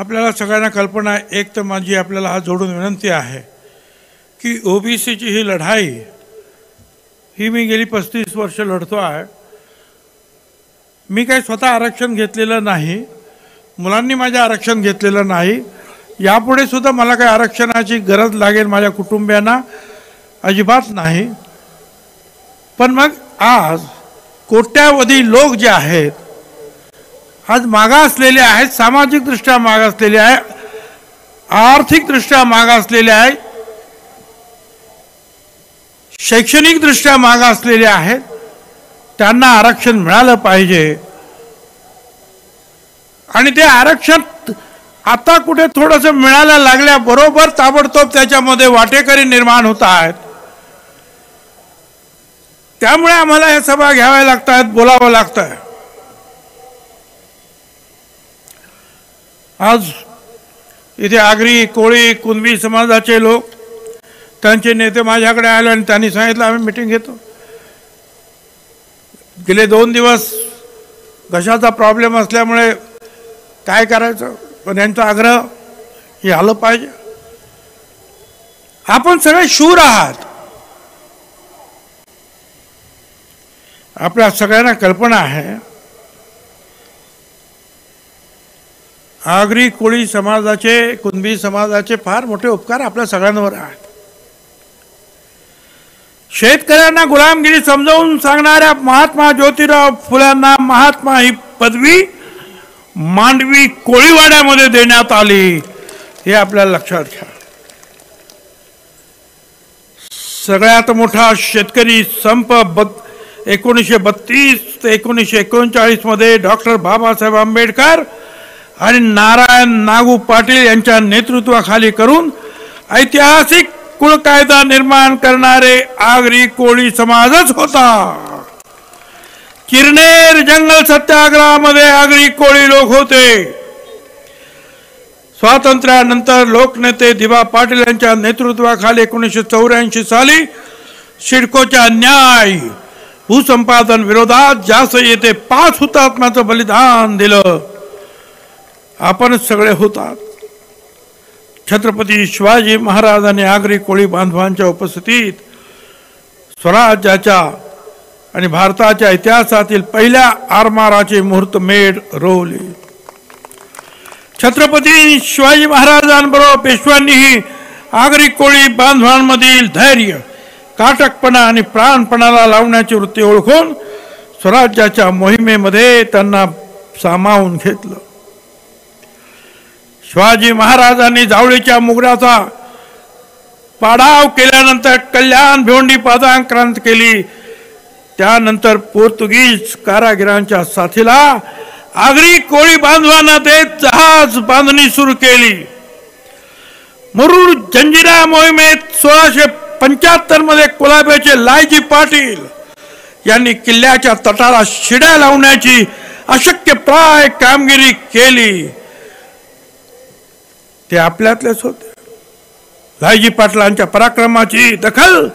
आपल्याला सगळ्यांना कल्पना आहे, एक तर माझी आपल्याला हात जोडून विनंती आहे की ओबीसीची ही लढाई ही मी गेली 35 वर्ष लढतो आहे. मी काही स्वतः आरक्षण घेतलेलं नाही, मुलांनी माझे आरक्षण घेतलेलं नाही, यापुढे सुद्धा मला काही आरक्षणाची गरज लागेल माझ्या कुटुंबियांना अजिबात नाही. पण मग आज कोट्यावधी लोक जे आहेत आज मागासलेले आहेत, सामाजिकदृष्ट्या मागासलेले आहे, आर्थिकदृष्ट्या मागासलेले आहेत, शैक्षणिकदृष्ट्या मागासलेले आहेत, त्यांना आरक्षण मिळालं पाहिजे. आणि ते आरक्षण आता कुठे थोडंसं मिळायला लागल्याबरोबर ताबडतोब त्याच्यामध्ये वाटेकरी निर्माण होत आहेत. त्यामुळे आम्हाला हे सभा घ्याव्या लागतात, बोलावं लागतं. आज इथे आगरी, कोळी, कुणबी समाजाचे लोक, त्यांचे नेते माझ्याकडे आले आणि त्यांनी सांगितलं आम्ही मिटिंग घेतो. गेले 2 दिवस घशाचा प्रॉब्लेम असल्यामुळे काय करायचं, पण यांचा आग्रह हे आलं पाहिजे. आपण सगळे शूर आहात. आपल्या सगळ्यांना कल्पना आहे आगरी कोळी समाजाचे, कुणबी समाजाचे फार मोठे उपकार आपल्या सगळ्यांवर आहेत. शेतकऱ्यांना गुलामगिरी समजावून सांगणाऱ्या महात्मा ज्योतिराव फुल्यांना महात्मा ही पदवी मांडवी कोळीवाड्यामध्ये देण्यात आली, हे आपल्याला लक्षात घ्या. सगळ्यात मोठा शेतकरी संप 1932 ते 1939 मध्ये डॉक्टर बाबासाहेब आंबेडकर आणि नारायण नागू पाटील यांच्या नेतृत्वाखाली करून ऐतिहासिक कुळ कायदा निर्माण करणारे आगरी कोळी समाजच होता. किरनेर जंगल सत्याग्रहामध्ये आगरी कोळी लोक होते. स्वातंत्र्यानंतर लोकनेते दिवा पाटील यांच्या नेतृत्वाखाली 1984 साली सिडकोच्या न्याय भूसंपादन विरोधात जास्त येथे 5 हुतात्म्याचं बलिदान दिलं. आपण सगळे होतात. छत्रपती शिवाजी महाराजांनी आगरी कोळी बांधवांच्या उपस्थितीत स्वराज्याच्या आणि भारताच्या इतिहासातील पहिल्या आरमाराची मुहूर्तमेढ रोवली. छत्रपती शिवाजी महाराजांबरोबर पेशव्यांनीही आगरी कोळी बांधवांमधील धैर्य, काटकपणा आणि प्राणपणाला लावण्याची वृत्ती ओळखून स्वराज्याच्या मोहिमेमध्ये त्यांना सामावून घेतलं. शिवाजी महाराजांनी जावळीच्या मुगऱ्याचा पाडाव केल्यानंतर कल्याण भिवंडी पादाक्रांत केली. त्यानंतर पोर्तुगीज कारागिरांच्या साथीला आगरी कोळी बांधवांना ते जहाज बांधणी सुरू केली. मुरुड जंजिरा मोहिमेत 1675 मध्ये कोल्हापूरचे लायजी पाटील यांनी किल्ल्याच्या तटाला शिड्या लावण्याची अशक्यप्राय कामगिरी केली. ते आपल्यातलेच होते. लायजी पाटलांच्या पराक्रमाची दखल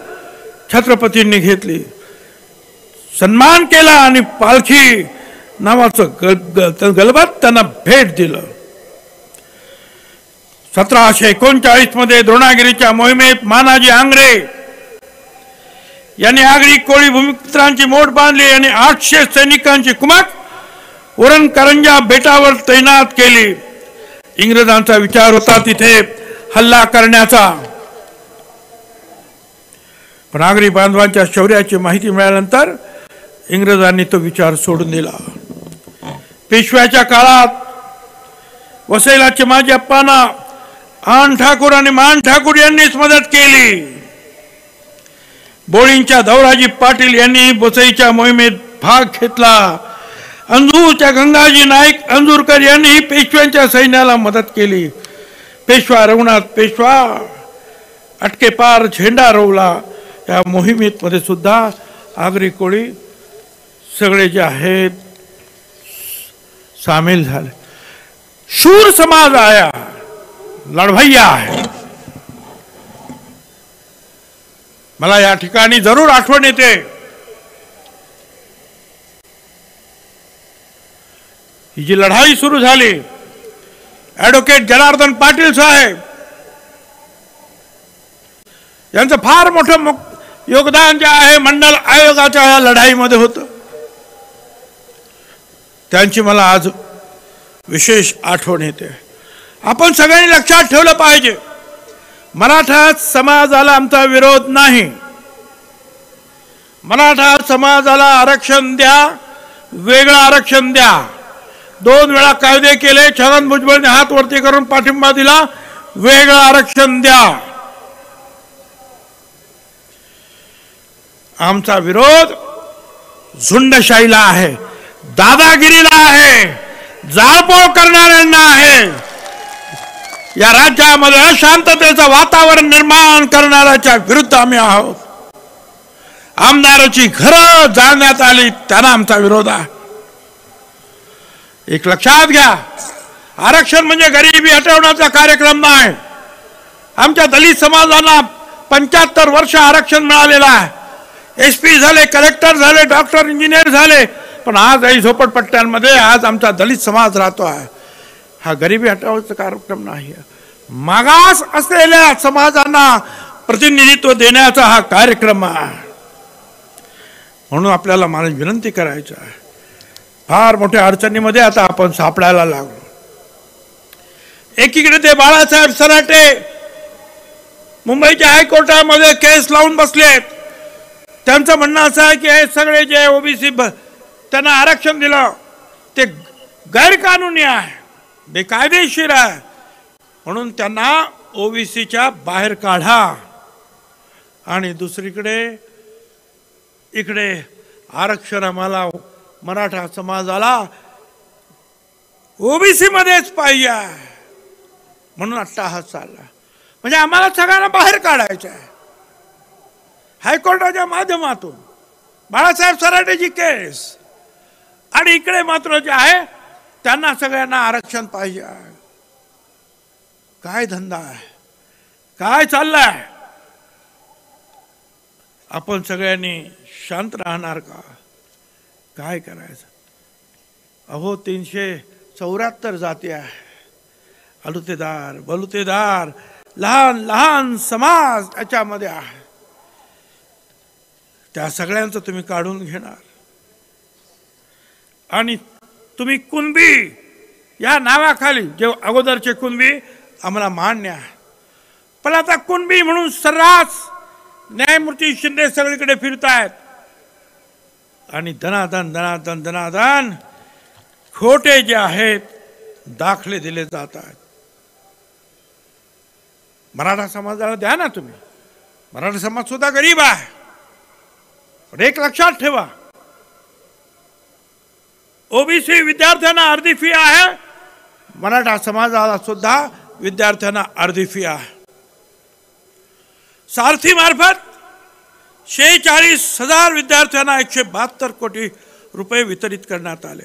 छत्रपतींनी घेतली, सन्मान केला आणि पालखी नावाचं गलबत त्यांना भेट दिलं. 1739 मध्ये द्रोणागिरीच्या मोहिमेत मानाजी आंग्रे यांनी आगरी कोळी भूमिपुत्रांची मोठ बांधली आणि 800 सैनिकांची कुमक उरण करंजा बेटावर तैनात केली. इंग्रजांचा विचार होता तिथे हल्ला करण्याचा, पण आगरी बांधवांच्या शौर्याची माहिती मिळाल्यानंतर इंग्रजांनी तो विचार सोडून दिला. पेशव्याच्या काळात वसईला चिमाजी अप्पांना आन ठाकूर आणि मान ठाकूर यांनीच मदत केली. बोळींच्या दौराजी पाटील यांनी वसईच्या मोहिमेत भाग घेतला. अंजूरच्या गंगाजी नाईक अंजूरकर यांनी पेशव्यांच्या सैन्याला मदत केली. पेशवा रघुनाथ पेशवा अटकेपार झेंडा रोवला. या मोहिमेत मध्ये सुद्धा आगरी कोळी सगळे जे आहेत सामील झाले. शूर समाज आया, लढवय्या आहे. मला या ठिकाणी जरूर आठवण येते ही जी लढाई सुरू झाली ॲडव्होकेट जनार्दन पाटील साहेब यांचं फार मोठं योगदान जे आहे मंडल आयोगाच्या या लढाईमध्ये होतं. त्यांची मला आज विशेष आठवण येते. आपण सगळ्यांनी लक्षात ठेवलं पाहिजे, मराठा समाजाला आमचा विरोध नाही. मराठा समाजाला आरक्षण द्या, वेगळं आरक्षण द्या. 2 वेळा कायदे केले, छगन भुजबळने हात वरती करून पाठिंबा दिला, वेगळं आरक्षण द्या. आमचा विरोध झुंडशाहीला आहे, दादागिरीला आहे, जाळपोळ करणाऱ्यांना आहे. या राज्यामध्ये अशांततेचं वातावरण निर्माण करणाऱ्याच्या विरुद्ध आम्ही आहोत. आमदाराची घरं जाळण्यात आली, त्यांना आमचा विरोध आहे. एक लक्षात घ्या, आरक्षण म्हणजे गरिबी हटवण्याचा कार्यक्रम नाही. आमच्या दलित समाजाला 75 वर्ष आरक्षण मिळालेलं आहे. SP झाले, कलेक्टर झाले, डॉक्टर, इंजिनियर झाले, पण आजही झोपडपट्ट्यांमध्ये आज आमचा दलित समाज राहतो आहे. हा गरिबी हटवण्याचा कार्यक्रम नाही, मागास असलेल्या समाजांना प्रतिनिधित्व देण्याचा हा कार्यक्रम आहे. म्हणून आपल्याला मला विनंती करायची आहे, फार मोठ्या अडचणीमध्ये आता आपण सापडायला लागलो. एकीकडे ते बाळासाहेब सराटे मुंबईच्या हायकोर्टामध्ये केस लावून बसलेत. त्यांचं म्हणणं असं आहे की हे सगळे जे ओबीसी त्यांना आरक्षण दिलं ते गैरकानूनी आहे, बेकायदेशीर आहे, म्हणून त्यांना ओबीसीच्या बाहेर काढा. आणि दुसरीकडे इकडे आरक्षण आम्हाला मराठा समाजाला ओबीसी मध्येच पाहिजे म्हणून अट्टाहास चालला. म्हणजे आम्हाला सगळ्यांना बाहेर काढायचं आहे. हायकोर्टाच्या माध्यमातून बाळासाहेब सराटेची केस, आणि इकडे मात्र जे आहे त्यांना सगळ्यांना आरक्षण पाहिजे. काय धंदा आहे, काय चाललाय? आपण सगळ्यांनी शांत राहणार का? काय करायचं? अहो 374 जाती आहे, अलुतेदार बलुतेदार लहान लहान समाज याच्यामध्ये आहे. त्या सगळ्यांचं तुम्ही काढून घेणार आणि तुम्ही कुणबी या नावाखाली, जे अगोदरचे कुणबी आम्हाला मान्य आहे, पण आता कुणबी म्हणून सर्रास न्यायमूर्ती शिंदे सगळीकडे फिरतायत आणि धनाधन धनाधन धनाधन खोटे जे आहेत दाखले दिले जात आहेत. मराठा समाजाला द्या ना तुम्ही, मराठा समाज सुद्धा गरीब आहे. पण एक लक्षात ठेवा, ओबीसी विद्यार्थ्यांना अर्धी फी आहे, मराठा समाजाला सुद्धा विद्यार्थ्यांना अर्धी फी आहे. सारथी मार्फत 46,000 विद्यार्थ्यांना 172 कोटी रुपये वितरित करण्यात आले.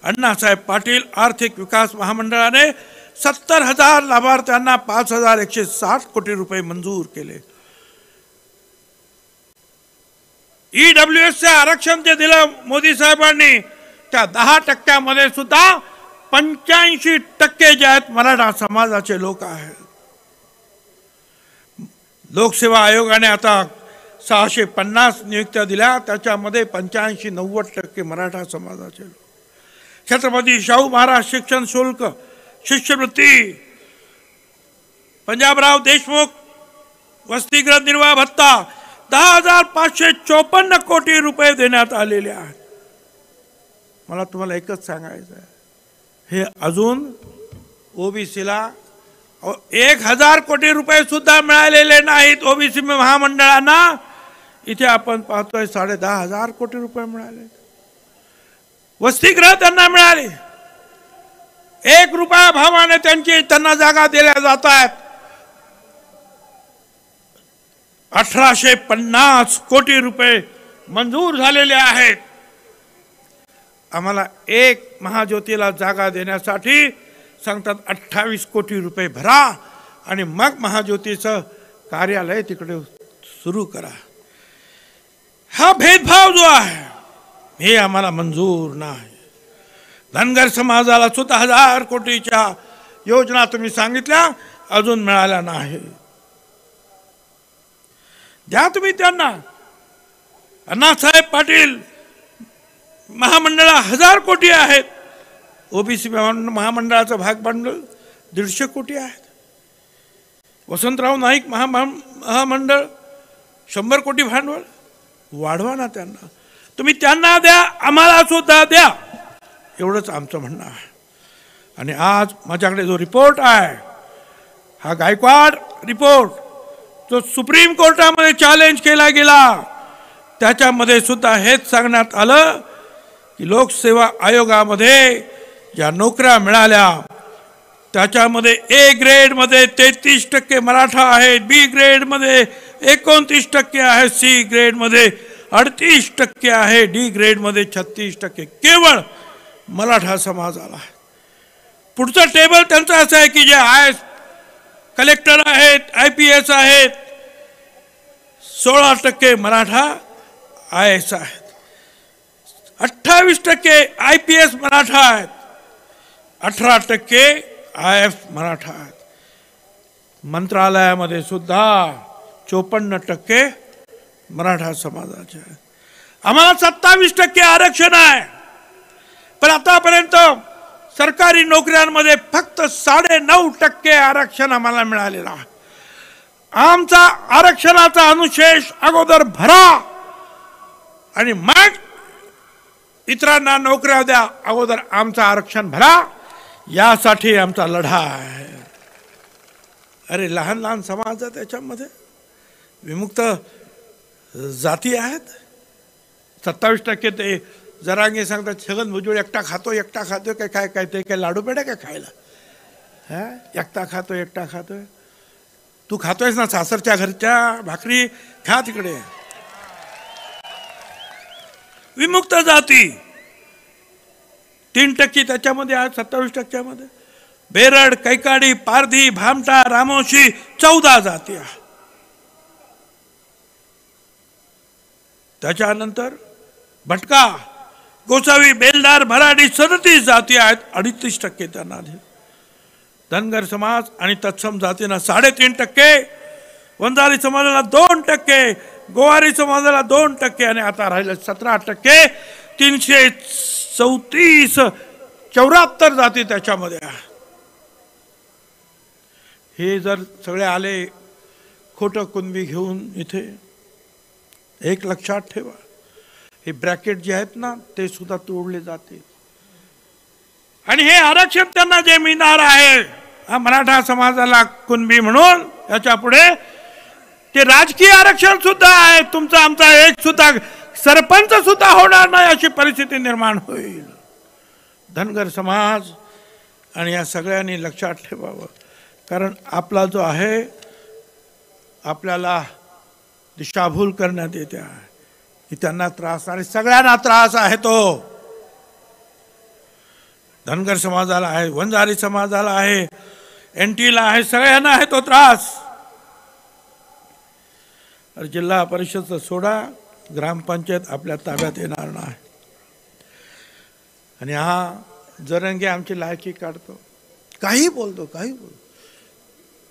अण्णासाहेब पाटील आर्थिक विकास महामंडळाने 70,000 लाभार्थ्यांना 5,160 कोटी रुपये मंजूर केले. EWS आरक्षण जे दिलं मोदी साहेबांनी, त्या 10% सुद्धा 85% जे आहेत मराठा समाजाचे लोक आहेत. लोकसेवा आयोगाने आता 650 नियुक्त्या दिल्या, त्याच्यामध्ये 85-90% मराठा समाजाचे लोक. छत्रपती शाहू महाराज शिक्षण शुल्क, शिष्यवृत्ती, पंजाबराव देशमुख वसतिगृह निर्वाह भत्ता 10,554 कोटी रुपये देण्यात आलेले आहेत. मला तुम्हाला एकच सांगायचं आहे, हे अजून ओबीसीला 1,000 कोटी रुपये सुद्धा मिळालेले नाहीत ओबीसी महामंडळांना. इथे आपण पाहतोय 10,500 कोटी रुपये मिळाले. वसतिगृह त्यांना मिळाले, 1 रुपया भावाने त्यांना जागा दिल्या जात आहेत. 1,850 कोटी रुपये मंजूर झालेले आहेत. आम्हाला एक महाज्योतीला जागा देण्यासाठी सांगतात 28 कोटी रुपये भरा आणि मग महाज्योतीचं कार्यालय तिकडे सुरू करा. हा भेदभाव जो आहे हे आम्हाला मंजूर नाही. धनगर समाजाला सुद्धा 1,000 कोटीच्या योजना तुम्ही सांगितल्या अजून मिळाल्या नाही. द्या तुम्ही त्यांना. अण्णासाहेब पाटील महामंडळा 1000 कोटी आहेत. ओबीसी महामंडळाचं भाग भांडवल 150 कोटी आहेत. वसंतराव नाईक महामंडळ 100 कोटी भांडवल. वाढवा ना त्यांना. तुम्ही त्यांना द्या, आम्हाला सुद्धा द्या, एवढंच आमचं म्हणणं आहे. आणि आज माझ्याकडे जो रिपोर्ट आहे हा गायकवाड रिपोर्ट जो सुप्रीम कोर्टामध्ये चॅलेंज केला गेला, त्याच्यामध्ये सुद्धा हेच सांगण्यात आलं की लोकसेवा आयोगामध्ये ज्या नोकऱ्या मिळाल्या त्याच्यामध्ये ए ग्रेडमध्ये 33% मराठा आहेत, बी ग्रेडमध्ये 29% आहे, सी ग्रेडमध्ये 38% आहे, डी ग्रेडमध्ये 36% केवळ मराठा समाज आला. पुढचं टेबल त्यांचं असं आहे की जे कलेक्टर आहेत, IPS आहेत, 16% मराठा IAS आहेत, 28% IPS मराठा आहेत, 18% IF मराठा आहेत. मंत्रालयामध्ये सुद्धा 54% मराठा समाजाचे आहेत. आम्हाला 27% आरक्षण आहे. पण आतापर्यंत सरकारी नोकऱ्यांमध्ये फक्त 9.5% आरक्षण आम्हाला मिळालेलं आहे. आमचा आरक्षणाचा अनुशेष अगोदर भरा आणि मग इतरांना नोकऱ्या द्या. अगोदर आमचं आरक्षण भरा, यासाठी आमचा लढा आहे. अरे लहान लहान समाज आहे त्याच्यामध्ये, विमुक्त जाती आहेत. 27% ते जरांगे सांगतात छगन भुजबळ एकटा खातोय काय काय ते काय लाडू पेढे काय खायला, हा एकटा खातोय. तू खातोयस ना सासरच्या घरच्या भाकरी, खा तिकडे. विमुक्त जाती 3% त्याच्यामध्ये आहेत. 27% मध्ये बेरड, कैकाडी, पारधी, भामटा, रामोशी 14 जाती आहेत. त्याच्यानंतर भटका, गोसावी, बेलदार, मराठी 37 जाती आहेत. 38% त्यांना. धनगर समाज आणि तत्सम जातींना 3.5%, वंजारी समाजाला 2%, गोवारी समाजाला 2% आणि आता राहिले 17%. 374 जाती त्याच्यामध्ये आहे. हे जर सगळे आले खोटं कुणबी घेऊन इथे, एक लक्षात ठेवा, हे ब्रॅकेट जे आहेत ना ते सुद्धा तोडले जाते. आणि हे आरक्षण त्यांना जे मिळणार आहे मराठा समाजाला कुणबी म्हणून, याच्या पुढे ते राजकीय आरक्षण सुद्धा आहे. तुमचा आमचा एक सुद्धा सरपंच सुद्धा होणार नाही अशी परिस्थिती निर्माण होईल. धनगर समाज आणि या सगळ्यांनी लक्षात ठेवावं. कारण आपला जो आहे, आपल्याला दिशाभूल करण्यात येते आहे की त्यांना त्रास, आणि सगळ्यांना त्रास आहे. तो धनगर समाजाला आहे, वंजारी समाजाला आहे, NTला आहे, सगळ्यांना आहे तो त्रास. जिल्हा परिषद सोडा, ग्रामपंचायत आपल्या ताब्यात येणार नाही. आणि हा जरंगे आमची लायकी काढतो, काही बोलतो.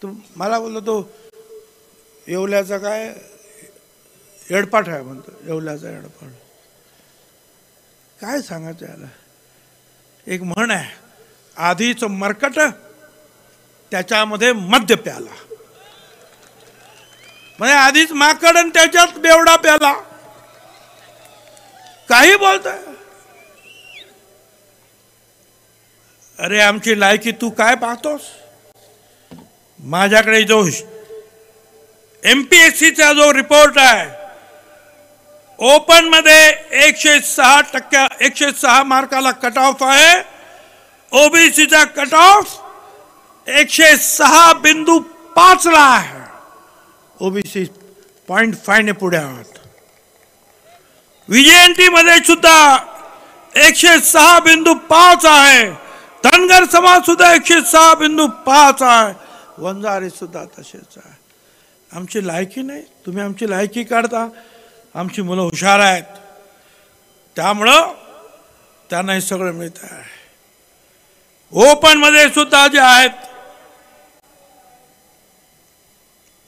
तो मला बोलतो तो येवल्याचा काय येडपाट आहे म्हणतो. येवल्याचा येडपाट काय सांगायचं याला. एक म्हण आहे, आधीच मरकट त्याच्यामध्ये मद्य प्याला. म्हणजे आधीच माकड आणि त्याच्यात बेवडा प्याला. काही बोलतोय. अरे आमची लायकी तू काय पाहतोस. माझ्याकडे जो MPSCचा जो रिपोर्ट आहे, ओपन मध्ये 106 मार्काला कट ऑफ आहे. ओबीसीचा कट ऑफ 106.5 ला आहे. ओबीसी 0.5 ने पुढे आहात. VJNT मध्ये सुद्धा 106.5 आहे. धनगर समाज सुद्धा 106.5 आहे. वंजारी सुद्धा तसेच आहे. आमची लायकी नाही, तुम्ही आमची लायकी काढता. आमची मुलं हुशार आहेत, त्यामुळं त्यांना हे सगळं मिळत आहे. ओपन मध्ये सुद्धा जे आहेत,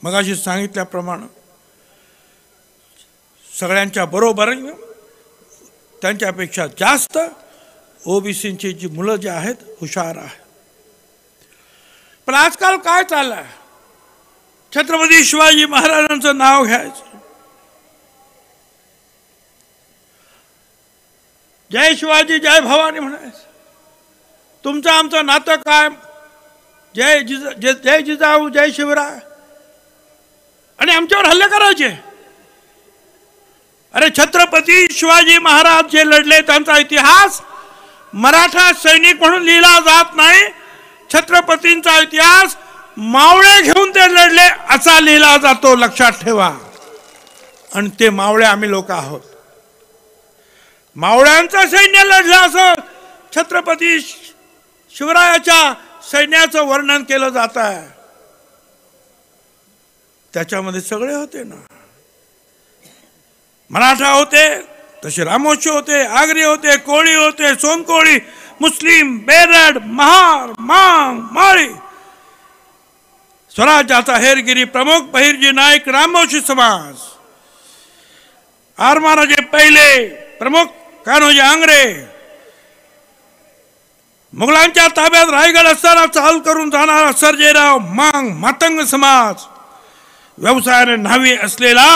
मगाशी सांगितल्याप्रमाणे सगळ्यांच्या बरोबर त्यांच्यापेक्षा जास्त ओबीसीची जी मुलं जे आहेत हुशार आहेत. पण आजकाल काय चाललंय, छत्रपती शिवाजी महाराजांचं नाव घ्यायचं, जय शिवाजी जय भवानी म्हणायचं, तुमचं आमचं नातं काय, जय जिजाऊ जय शिवराय, आणि आमच्यावर हल्ले करायचे. अरे छत्रपती शिवाजी महाराज जे लढले त्यांचा इतिहास मराठा सैनिक म्हणून लिहिला जात नाही. छत्रपतींचा इतिहास मावळे घेऊन ते लढले असा लिहिला जातो, लक्षात ठेवा. आणि ते मावळे आम्ही लोक आहोत. मावळ्यांचं सैन्य लढलं असं छत्रपती शिवरायाच्या सैन्याचं वर्णन केलं जात आहे. त्याच्यामध्ये सगळे होते ना, मराठा होते, तसे रामोशी होते, आगरी होते, कोळी होते, सोनकोळी, मुस्लिम, बेरड, महार, मांग, माळी, स्वराज्याचा हेरगिरी प्रमुख बहिर्जी नाईक, रामोशी समाज, आरमाराजे पहिले प्रमुख कान्होजी आंग्रे, मुघलांच्या ताब्यात रायगड असताना चाल करून जाणारा सर्जेराव, मांग, मातंग समाज, व्यवसायाने न्हावी असलेला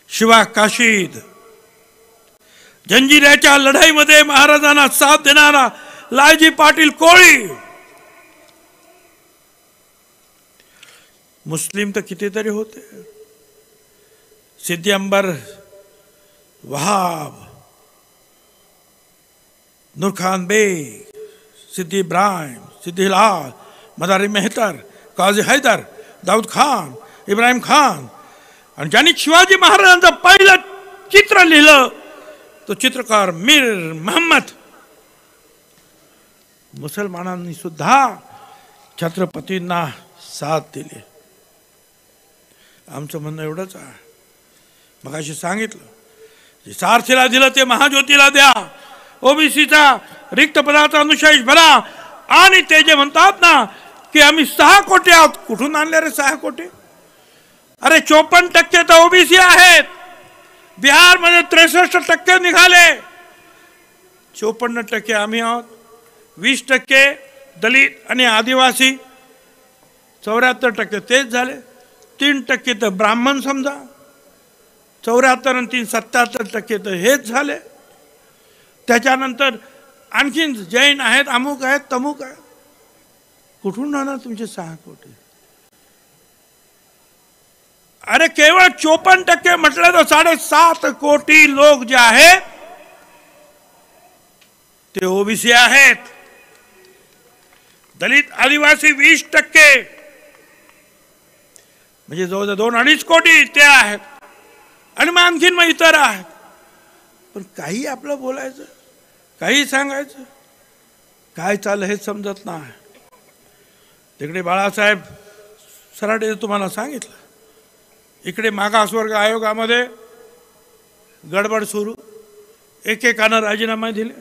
शिवा काशीद, जंजिऱ्याच्या लढाईमध्ये महाराजांना साथ देणारा लालजी पाटील कोळी, मुस्लिम तर कितीतरी होते, सिद्दी अंबर वहाब, नूरखान बेग, सिद्दी इब्राहिम, सिद्दी लाल, मदारी मेहतर, काजी हैदर, दाऊद खान, इब्राहिम खान. आणि ज्यांनी शिवाजी महाराजांचं पहिलं चित्र लिहिलं तो चित्रकार मीर मोहम्मद. मुसलमानांनी सुद्धा छत्रपतींना साथ दिली. आमचं म्हणणं एवढंच आहे, मगाशी सांगितलं, जे सारथीला दिलं ते महाज्योतीला द्या, ओबीसीचा रिक्त पदाचा अनुशेष भरा. आणि ते जे म्हणतात ना की आम्ही 6 कोटी आहोत, कुठून आणले रे 6 कोटी? अरे 54% तर ओबीसी आहेत. बिहारमध्ये 63% निघाले, 54% आम्ही आहोत, 20% दलित आणि आदिवासी, 74% तेच झाले, 3% तर ब्राह्मण समजा, 74 आणि 3 77% तर हेच झाले. त्याच्यानंतर आणखीन जैन आहेत, अमुक आहेत, तमुक आहेत. कुठून आणणार तुमचे 6 कोटी? अरे केवळ 54% म्हटलं तर 7.5 कोटी लोक जे आहेत ते ओबीसी आहेत. दलित आदिवासी 20%, म्हणजे जवळजवळ 2-2.5 कोटी ते आहेत. आणि मग आणखीन मग इतर आहेत. पण काही आपलं बोलायचं, काही सांगायचं, काय चाललं हे समजत नाही. तिकडे बाळासाहेब सराडे तुम्हाला सांगितलं, इकडे मागासवर्ग आयोगामध्ये गडबड सुरू, एकेकानं राजीनामा दिले,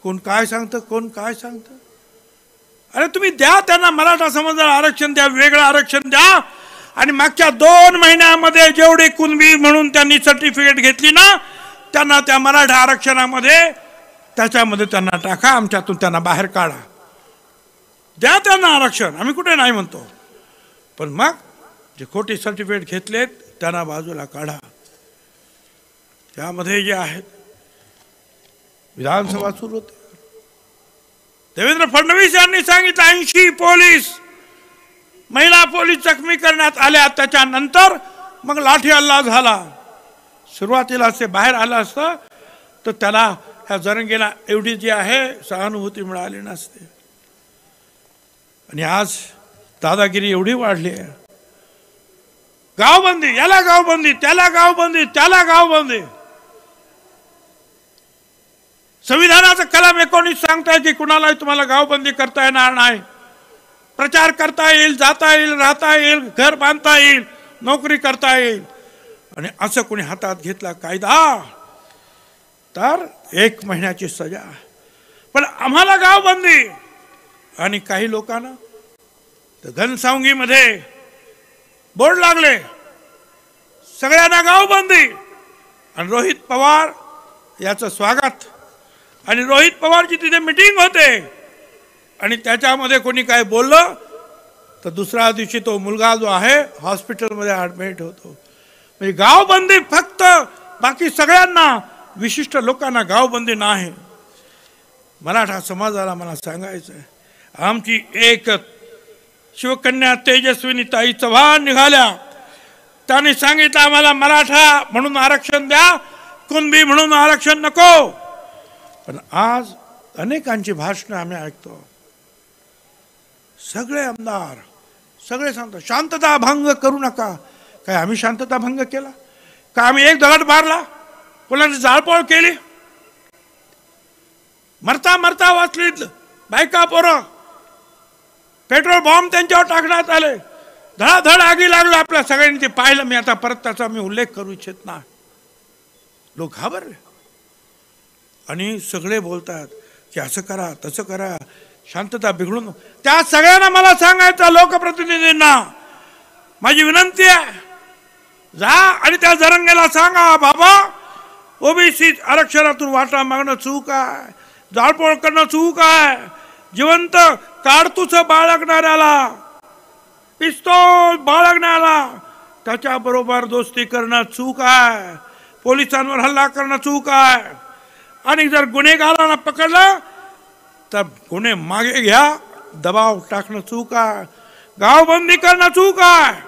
कोण काय सांगतं, कोण काय सांगतं. अरे तुम्ही द्या त्यांना, मराठा समाजाला आरक्षण द्या, वेगळं आरक्षण द्या. आणि मागच्या 2 महिन्यामध्ये जेवढे कुणबी म्हणून त्यांनी सर्टिफिकेट घेतली ना, त्यांना त्या मराठा आरक्षणामध्ये त्याच्यामध्ये त्यांना टाका, आमच्यातून त्यांना बाहेर काढा, द्या त्यांना आरक्षण, आम्ही कुठे नाही म्हणतो. पण मग जे खोटी सर्टिफिकेट घेतलेत त्यांना बाजूला काढा. त्यामध्ये जे आहेत विधानसभा सुरू होते, देवेंद्र फडणवीस यांनी सांगितलं 80 पोलीस, महिला पोलीस जखमी करण्यात आल्या. त्याच्यानंतर मग लाठी हल्ला झाला. सुरुवातीला ते बाहेर आलं असतं तर त्याला, ह्या जरंगेला एवढी जी आहे सहानुभूती मिळाली नसते. आणि आज दादागिरी एवढी वाढली आहे, गावबंदी, याला गावबंदी, त्याला गावबंदी, त्याला गावबंदी. संविधानाचा कलम 19 सांगताय की कुणालाही तुम्हाला गावबंदी करता येणार नाही, प्रचार करता येईल, जाता येईल, राहता येईल, घर बांधता येईल, नोकरी करता येईल. आणि असं कोणी हातात घेतला कायदा तर 1 महिन्याची सजा. पण आम्हाला गाव बंदी आणि काही लोकांना तर घनसावंगीमध्ये बोर्ड लागले, सगळ्यांना गाव बंदी, आणि रोहित पवार याचं स्वागत, आणि रोहित पवारची तिथे मीटिंग होते आणि त्याच्यामध्ये कोणी काय बोललं तर दुसऱ्या दिवशी तो मुलगा जो आहे हॉस्पिटलमध्ये ॲडमिट होतो. म्हणजे गाव बंदी फक्त बाकी सगळ्यांना, विशिष्ट लोकांना गाव बंदी नाही. मराठा समाजाला मला सांगायचं आहे, आमची एक शिवकन्या तेजस्विनी ताई चव्हाण निघाल्या, त्यांनी सांगितलं आम्हाला मराठा म्हणून आरक्षण द्या, कुणबी म्हणून आरक्षण नको. पण आज अनेकांची भाषणं आम्ही ऐकतो, सगळे आमदार सगळे सांगतात शांतता भंग करू नका. काय आम्ही शांतता भंग केला का? आम्ही एक दगड मारला, कोणाची जाळपोळ केली? मरता मरता वाचलीत बायका पोरं, पेट्रोल बॉम्ब त्यांच्यावर टाकण्यात आले, धडाधड आगी लागलं. आपल्या सगळ्यांनी ते पाहिलं. मी आता परत त्याचा मी उल्लेख करू इच्छित नाही. लोक घाबरले आणि सगळे बोलतात की असं करा तसं करा, शांतता बिघडून. त्या सगळ्यांना मला सांगायचं, लोकप्रतिनिधींना माझी विनंती आहे, जा आणि त्या जरंगेला सांगा, बाबा ओबीसी आरक्षणातून वाटा मागणं चूक आहे, जाळपोळ करणं चूक आहे, जिवंत काडतूस बाळगणाऱ्याला, पिस्तूल बाळगण्याला त्याच्याबरोबर दोस्ती करणं चूक आहे, पोलिसांवर हल्ला करणं चूक आहे, आणि जर गुन्हेगारांना पकडलं तर गुन्हे मागे घ्या, दबाव टाकणं चूक आहे, गावबंदी करणं चूक आहे,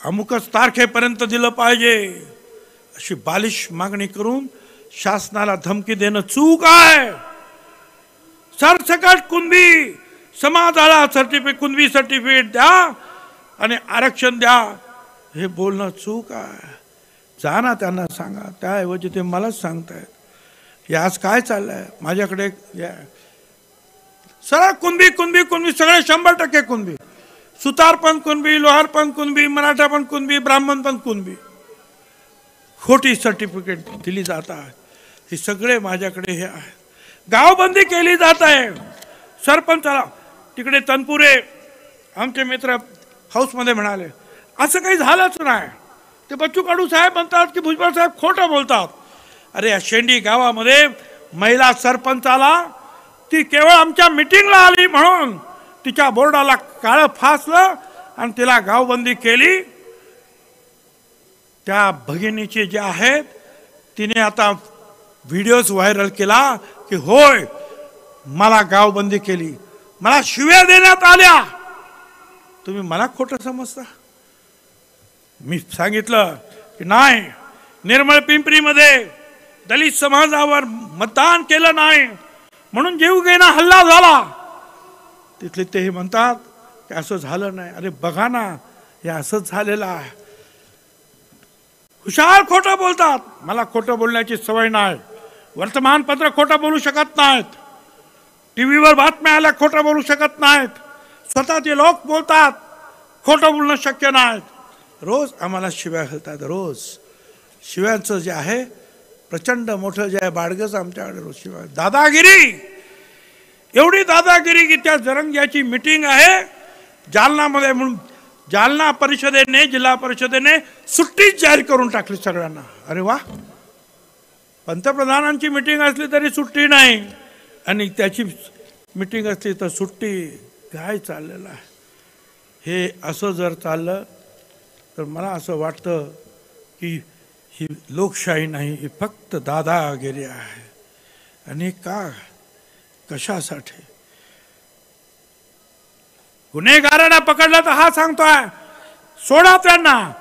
अमुकच तारखेपर्यंत दिलं पाहिजे अशी बालिश मागणी करून शासनाला धमकी देणं चूक आहे. सरसकट कुणबी समाजाला कुणबी सर्टिफिकेट द्या आणि आरक्षण द्या, हे बोलणं चूक आहे. जा ना त्यांना सांगा. त्याऐवजी ते मलाच सांगतायत. हे आज काय चाललंय माझ्याकडे? सरळ कुणबी कुणबी कुणबी, सगळे 100% कुणबी, सुतार पण कुणबी, लोहार पण कुणबी, मराठा पण कुणबी, ब्राह्मण पण कुणबी. खोटी सर्टिफिकेट दिली जातात. हे सगळे माझ्याकडे हे आहे. गावबंदी केली जात आहे. सरपंचाला तिकडे तनपुरे आमचे मित्र हाऊसमध्ये म्हणाले असं काही झालंच नाही. ते बच्चू कडू साहेब म्हणतात की भुजबळ साहेब खोटं बोलतात. अरे या शेंडी गावामध्ये महिला सरपंचाला, ती केवळ आमच्या मीटिंगला आली म्हणून तिच्या बोर्डाला काळं फासलं आणि तिला गावबंदी केली. त्या भगिनीचे जे आहेत तिने आता व्हिडिओज व्हायरल केला की होय मला गावबंदी केली, मला शिव्या देण्यात आल्या. तुम्ही मला खोटं समजता? मी सांगितलं की नाही, निर्मळ पिंपरीमध्ये दलित समाजावर मतदान केलं नाही म्हणून जीवघेणा हल्ला झाला. तिथले ते म्हणतात की असं झालं नाही. अरे बघा ना, हे असंच झालेलं आहे. हुशार खोटं बोलतात. मला खोटं बोलण्याची सवय नाही. वर्तमानपत्र खोटं बोलू शकत नाहीत, टीव्हीवर बातम्या आल्या खोटं बोलू शकत नाहीत, स्वतःचे लोक बोलतात खोटं बोलणं शक्य नाहीत. रोज आम्हाला शिव्या घालतात. रोज शिव्यांचं जे आहे प्रचंड मोठं जे आहे बाडगंच आमच्याकडे रोज शिव्या. दादागिरी, एवढी दादागिरी की त्या जरंग्याची मीटिंग आहे जालनामध्ये म्हणून जालना परिषदेने, जिल्हा परिषदेने सुट्टीच जाहीर करून टाकली सगळ्यांना. अरे वा, पंतप्रधानांची मीटिंग असली तरी सुट्टी नाही आणि त्याची मीटिंग असली तर सुट्टी. काय चाललेलं आहे हे? असं जर चाललं तर मला असं वाटतं की ही लोकशाही नाही, ही फक्त दादागिरी आहे. आणि का, कशासाठी? गुन्हेगारांना पकडलं तर हा सांगतोय सोडा त्यांना,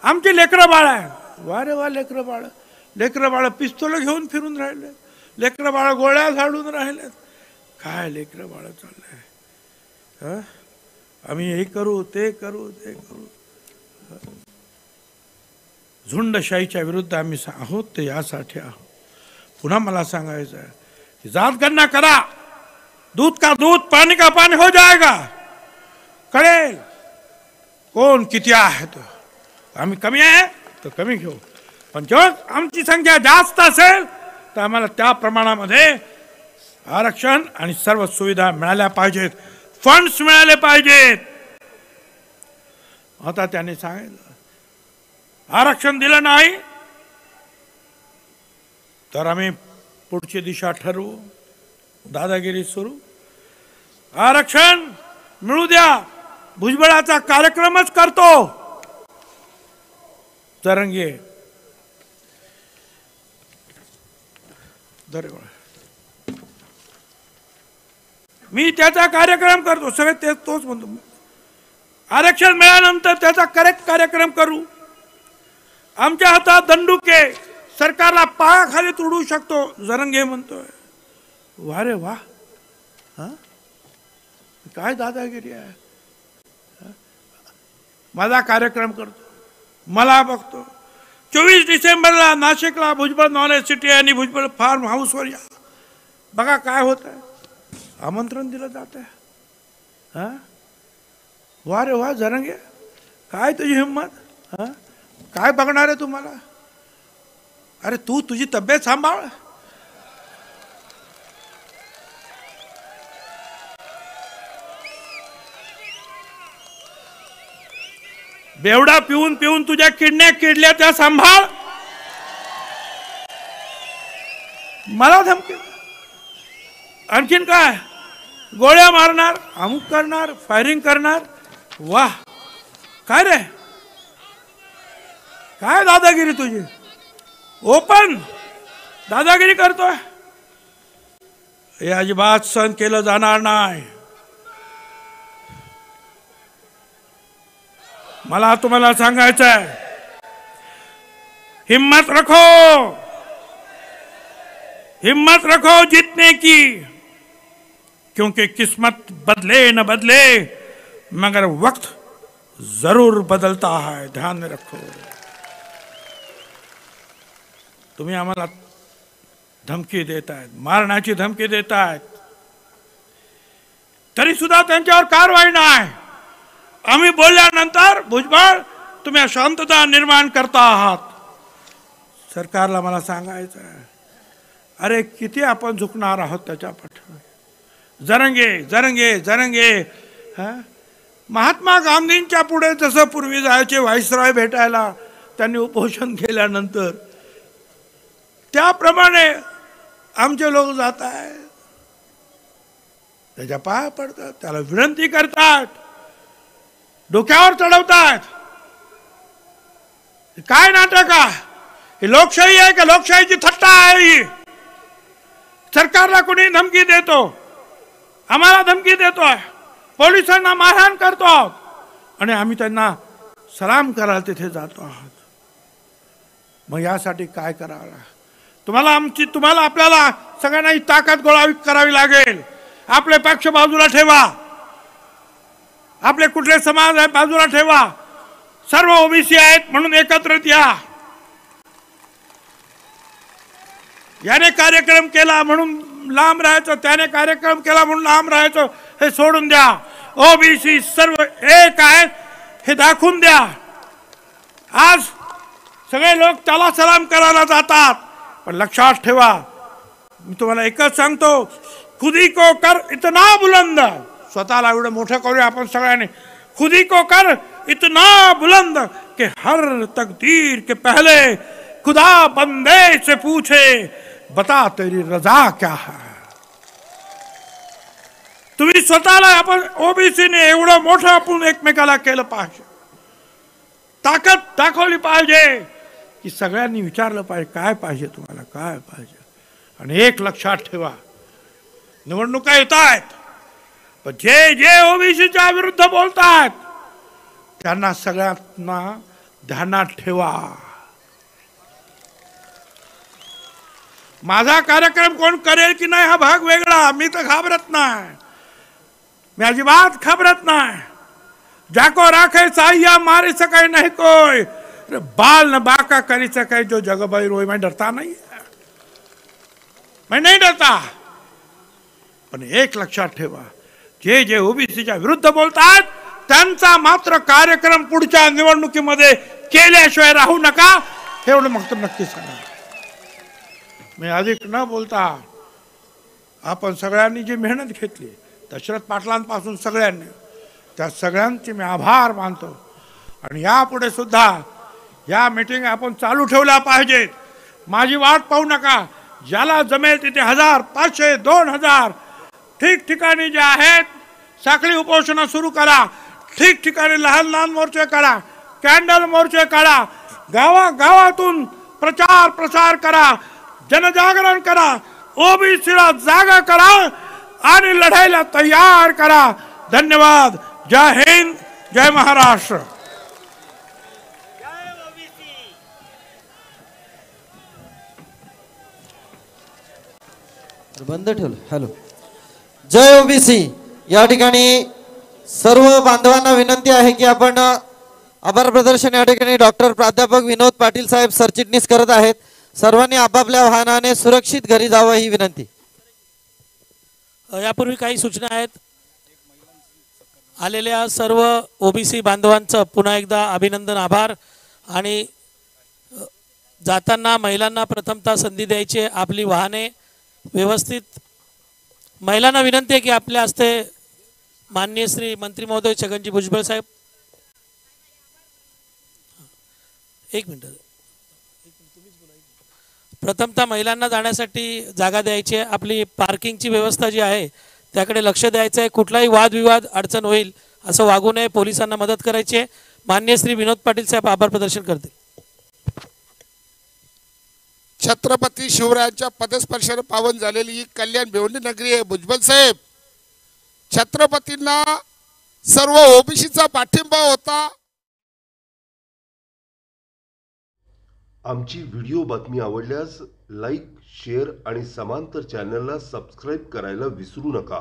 आमची लेकरं बाळ आहे. वा रे वा, लेकरं बाळ, लेकरं बाळ पिस्तूल घेऊन फिरून राहिले, लेकरं बाळ गोळ्या झाडून राहिले. काय लेकरं बाळ चाललंय? आम्ही हे करू ते करू ते करू. झुंडशाहीच्या विरुद्ध आम्ही आहोत ते यासाठी आहोत. पुन्हा मला सांगायचं आहे, जातगणना करा. दूध का दूध, पानी का पानी हो जाएगा. कळेल कोण किती आहे. तो आम्ही कमी आहे तर कमी घेऊ, पण जेव्हा आमची संख्या जास्त असेल तर आम्हाला त्या प्रमाणामध्ये आरक्षण आणि सर्व सुविधा मिळाल्या पाहिजेत, फंड्स मिळाले पाहिजेत. आता त्यांनी सांगितलं आरक्षण दिलं नाही तर आम्ही पुढची दिशा ठरवू, दादागिरी सुरू. आरक्षण मिळू द्या, भुजबळाचा कार्यक्रमच करतो. जरंगे मी त्याचा कार्यक्रम करतो, सगळे तोच म्हणतो. आरक्षण मिळाल्यानंतर त्याचा करेक्ट कार्यक्रम करू. आमच्या हातात दंडुके, सरकारला पायाखाली तुडू शकतो. जरंगे म्हणतोय वा रे वा, काय दादागिरी आहे. माझा कार्यक्रम करतो, मला बघतो. 24 डिसेंबरला नाशिकला भुजबळ नॉलेज सिटी आणि भुजबळ फार्म हाऊसवर या, बघा काय होत आहे. आमंत्रण दिलं जात आहे. वा रे वा जरंगे, काय तुझी हिंमत. काय बघणार आहे तुम्हाला. अरे तू तुझी तब्येत सांभाळ. बेवडा पिऊन पिऊन तुझ्या किडण्या किडल्या, त्या सांभाळ. मला धमकी, आणखीन काय, गोळ्या मारणार, अमुक करणार, फायरिंग करणार. वाह, काय रे, काय दादागिरी तुझी. ओपन दादागिरी करतोय. हे अजिबात सहन केलं जाणार नाही. मला तुम्हाला सांगायचं आहे, हिम्मत रखो, हिम्मत रखो जीतने की, क्योंकि किस्मत बदले न बदले मगर वक्त जरूर बदलता है, ध्यान में रखो. तुम्ही आम्हाला धमकी देत आहेत, मारण्याची धमकी देत आहेत, तरी सुद्धा त्यांच्यावर कारवाई नाही. आम्ही बोलल्यानंतर भुजबळ तुम्ही अशांतता निर्माण करता आहात. सरकारला मला सांगायचं आहे, अरे किती आपण झुकणार आहोत त्याच्या पाठीवर. जरंगे जरंगे जरंगे. महात्मा गांधींच्या पुढे जसं पूर्वी जायचे व्हाईसरॉय भेटायला, त्यांनी उपोषण केल्यानंतर, त्याप्रमाणे आमचे लोक जात आहेत, त्याच्या पाया पडतात, त्याला विनंती करतात, डोक्यावर चढवतात. काय नाटक आहे. ही लोकशाही आहे का लोकशाहीची थट्टा आहे ही. सरकारला कोणी धमकी देतो, आम्हाला धमकी देतोय, पोलिसांना मारहाण करतो आहोत आणि आम्ही त्यांना सलाम करायला तिथे जातो आहोत. मग यासाठी काय करावं. तुम्हाला आपल्याला सगळ्यांना ही ताकद गोळा करावी लागेल. आपले पक्ष बाजूला ठेवा, आपले कुठले समाज आहे बाजूला ठेवा. सर्व ओबीसी आहेत म्हणून एकत्रित या. याने कार्यक्रम केला म्हणून लांब राहायचं, त्याने कार्यक्रम केला म्हणून लांब राहायचं, हे सोडून द्या. ओबीसी सर्व एक आहेत हे दाखवून द्या. आज सगळे लोक त्याला सलाम करायला जातात, पण लक्षात ठेवा, मी तुम्हाला एकच सांगतो, खुदी को कर इतना बुलंद. स्वतःला एवढं मोठं करूया आपण सगळ्यांनी. खुदी को कर इतना बुलंद कि हर तकदीर के पहले खुदा बंदे से पूछे बता तेरी रजा क्या है. तुम्ही स्वतःला, आपण ओबीसीने एवढं मोठं आपण एकमेकाला केलं पाहिजे, ताकद दाखवली पाहिजे की सगळ्यांनी विचारलं पाहिजे काय पाहिजे तुम्हाला, काय पाहिजे. आणि एक लक्षात ठेवा, निवडणुका येत आहेत, पण जे जे ओबीसीच्या विरुद्ध बोलतात त्यांना सगळ्यांना ध्यानात ठेवा. माझा कार्यक्रम कोण करेल की नाही हा भाग वेगळा, मी तर घाबरत नाही, मैं अजिबात घाबरत नहीं. जाको राखे साहिया मारी सके नहीं कोई, बाल न बाका करी सके जो जग भाई रोई. मैं डरता नहीं है, मैं नहीं डरता. पण एक लक्षात ठेवा, जे जे ओबीसीच्या विरुद्ध बोलतात त्यांचा मात्र कार्यक्रम पुढच्या निवडणुकीमध्ये केल्याशिवाय राहू नका, एवढं मग नक्की सांगा. मी अधिक न बोलता आपण सगळ्यांनी जी मेहनत घेतली दशरथ पाटलांपासून सगळ्यांनी, त्या सगळ्यांचे मी आभार मानतो. आणि यापुढे सुद्धा या मीटिंग आपण चालू ठेवल्या पाहिजेत. माझी वाट पाहू नका. ज्याला जमेल तिथे 1000, 500, 2000 ठिकठिकाणी जे आहेत साखळी उपोषणं सुरू करा. ठिकठिकाणी लहान लहान मोर्चे काढा, कॅन्डल मोर्चे काढा, गावागावातून प्रचार करा, जनजागरण करा, ओबीसीला जागा करा आणि लढाईला तयार करा. धन्यवाद. जय हिंद, जय महाराष्ट्र. बंद ठेवलं. हॅलो. जय ओबीसी. या ठिकाणी सर्व बांधवांना विनंती आहे की आपण आभार प्रदर्शन या ठिकाणी डॉक्टर प्राध्यापक विनोद पाटील साहेब सरचिटणीस करत आहेत. सर्वांनी आपापल्या वाहनाने सुरक्षित घरी जावं ही विनंती. यापूर्वी काही सूचना आहेत. आलेल्या सर्व ओबीसी बांधवांचं पुन्हा एकदा अभिनंदन, आभार. आणि जाताना महिलांना प्रथमतः संधी द्यायची. आपली वाहने व्यवस्थित, महिलांना विनंती आहे की आपल्या हस्ते माननीय श्री मंत्री महोदय छगनजी भुजबळ साहेब, एक मिनिट, प्रथमतः महिलांना जाण्यासाठी जागा द्यायची आहे. आपली पार्किंगची व्यवस्था जी आहे त्याकडे लक्ष द्यायचं आहे. कुठलाही वादविवाद अडचण होईल असं वागू नये. पोलिसांना मदत करायची आहे. माननीय श्री विनोद पाटील साहेब आभार प्रदर्शन करतील. छत्रपती शिवरायांच्या पदस्पर्शाने पावन झालेली ही कल्याण भिवंडी नगरी आहे. भुजबळ साहेब, छत्रपतींना सर्व ओबीसीचा पाठिंबा होता. आमची व्हिडिओ बातमी आवडल्यास लाईक, शेअर आणि समांतर चॅनलला सबस्क्राईब करायला विसरू नका.